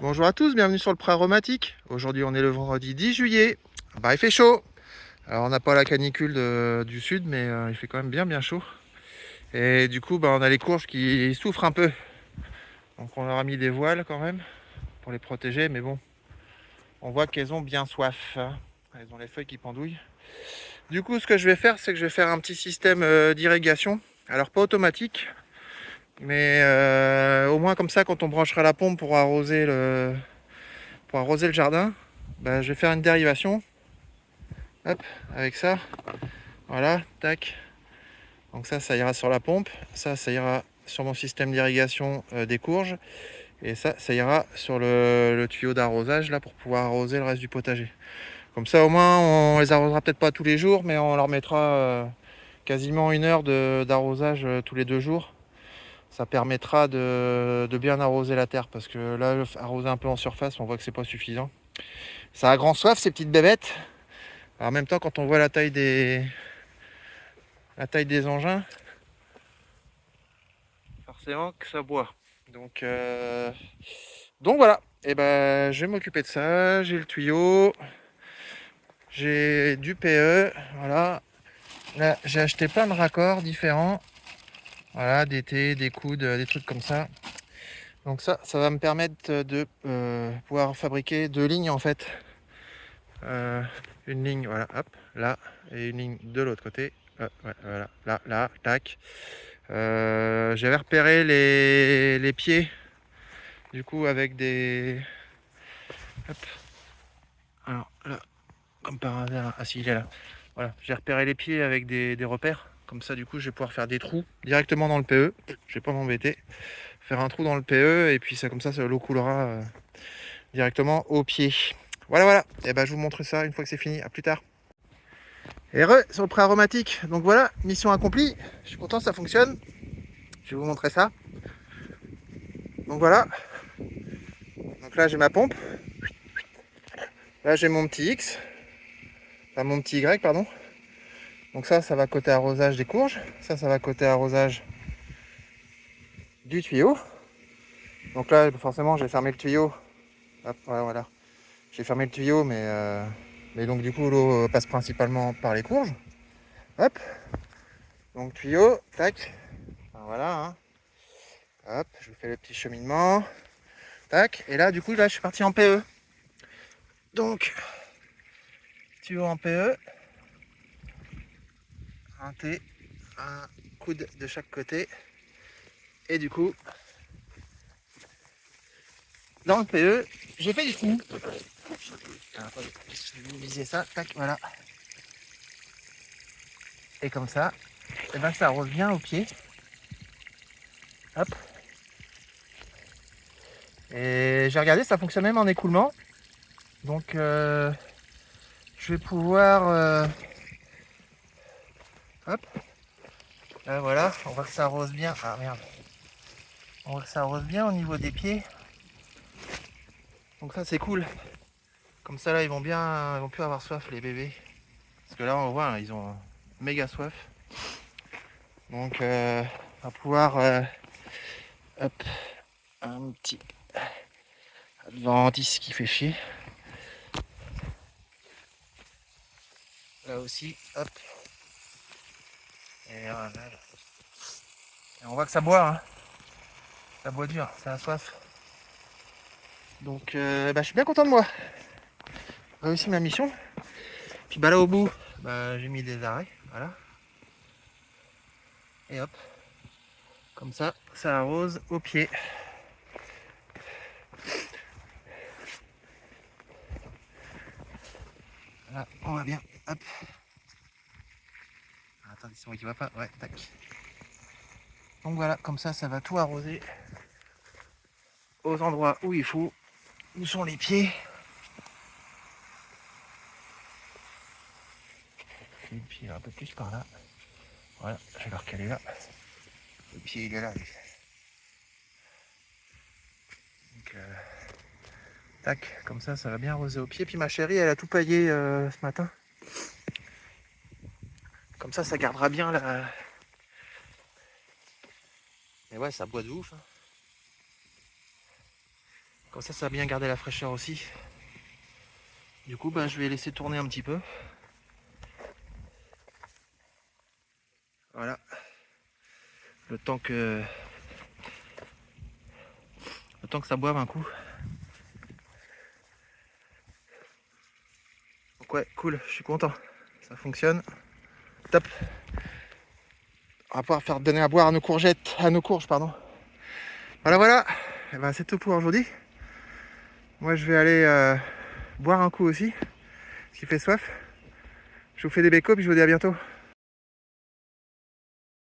Bonjour à tous, bienvenue sur le Pré Aromatique. Aujourd'hui on est le vendredi 10 juillet. Bah il fait chaud. Alors on n'a pas la canicule du sud mais il fait quand même bien chaud. Et du coup bah, on a les courges qui souffrent un peu. Donc on leur a mis des voiles quand même pour les protéger. Mais bon, on voit qu'elles ont bien soif, hein. Elles ont les feuilles qui pendouillent. Du coup ce que je vais faire c'est que je vais faire un petit système d'irrigation. Alors pas automatique. Mais au moins comme ça quand on branchera la pompe pour arroser le jardin, bah, je vais faire une dérivation. Hop, avec ça, voilà, tac. Donc ça ira sur la pompe, ça ira sur mon système d'irrigation des courges, et ça ira sur le tuyau d'arrosage là pour pouvoir arroser le reste du potager. Comme ça au moins on les arrosera peut-être pas tous les jours, mais on leur mettra quasiment 1 heure d'arrosage tous les 2 jours. Ça permettra de bien arroser la terre, parce que là arroser un peu en surface on voit que c'est pas suffisant. Ça a grand soif ces petites bébêtes. Alors, en même temps quand on voit la taille des engins, forcément que ça boit. Donc voilà, et ben je vais m'occuper de ça. J'ai le tuyau, j'ai du PE, voilà. Là j'ai acheté plein de raccords différents, voilà, des T, des coudes, des trucs comme ça. Donc ça va me permettre de pouvoir fabriquer 2 lignes en fait. Une ligne, voilà, hop, là, et une ligne de l'autre côté. Ouais, voilà, là, tac. J'avais repéré les pieds, du coup, avec des... Hop. Alors là, comme par hasard, ah si, il est là. Voilà, j'ai repéré les pieds avec des repères. Comme ça, du coup, je vais pouvoir faire des trous directement dans le PE. Je vais pas m'embêter. Faire un trou dans le PE, et puis ça, comme ça l'eau coulera directement au pied. Voilà. Et ben, je vous montre ça une fois que c'est fini. À plus tard. Et sur le Pré Aromatique. Donc voilà, mission accomplie. Je suis content, ça fonctionne. Je vais vous montrer ça. Donc voilà. Donc là, j'ai ma pompe. Là, j'ai mon petit X. Enfin, mon petit Y, pardon. Donc ça va côté arrosage des courges. Ça va côté arrosage du tuyau. Donc là, forcément, j'ai fermé le tuyau. Hop, voilà. J'ai fermé le tuyau, mais donc du coup, l'eau passe principalement par les courges. Hop. Donc tuyau, tac. Enfin, voilà, hein. Hop, je vous fais le petit cheminement. Tac. Et là, du coup, là, je suis parti en PE. Donc, tuyau en PE. Un T, un coude de chaque côté. Et du coup, dans le PE, j'ai fait du trou. Alors, je vais viser ça, tac, voilà. Et comme ça, et ben ça arrose bien au pied. Hop. Et j'ai regardé, ça fonctionne même en écoulement. Donc je vais pouvoir hop. Là voilà, on voit que ça arrose bien. Ah merde. On voit que ça arrose bien au niveau des pieds. Donc ça c'est cool. Comme ça là ils vont plus avoir soif les bébés. Parce que là on voit, hein, ils ont méga soif. Donc on va pouvoir hop, un petit adventice qui fait chier. Là aussi, hop. Et, voilà. Et on voit que ça boit, hein. Ça boit dur, ça a soif. Donc je suis bien content de moi. J'ai réussi ma mission. Puis bah là au bout, j'ai mis des arrêts, voilà. Et hop. Comme ça arrose au pied. Là, on va bien. Hop. Attendez, c'est moi qui va pas. Ouais, tac. Donc voilà, comme ça va tout arroser aux endroits où il faut. Où sont les pieds. Le pied un peu plus par là. Voilà, je vais le recaler là. Le pied il est là. Donc tac, comme ça va bien arroser au pied. Puis ma chérie elle a tout paillé ce matin. Comme ça gardera bien la. Et ouais, ça boit de ouf, hein. Comme ça va bien garder la fraîcheur aussi. Du coup, je vais laisser tourner un petit peu. Voilà. Le temps que ça boive un coup. Donc ouais, cool, je suis content. Ça fonctionne. Top. On va pouvoir faire donner à boire à nos courges, pardon. Voilà. Et c'est tout pour aujourd'hui. Moi, je vais aller boire un coup aussi, parce qu'il fait soif. Je vous fais des bécos, puis je vous dis à bientôt.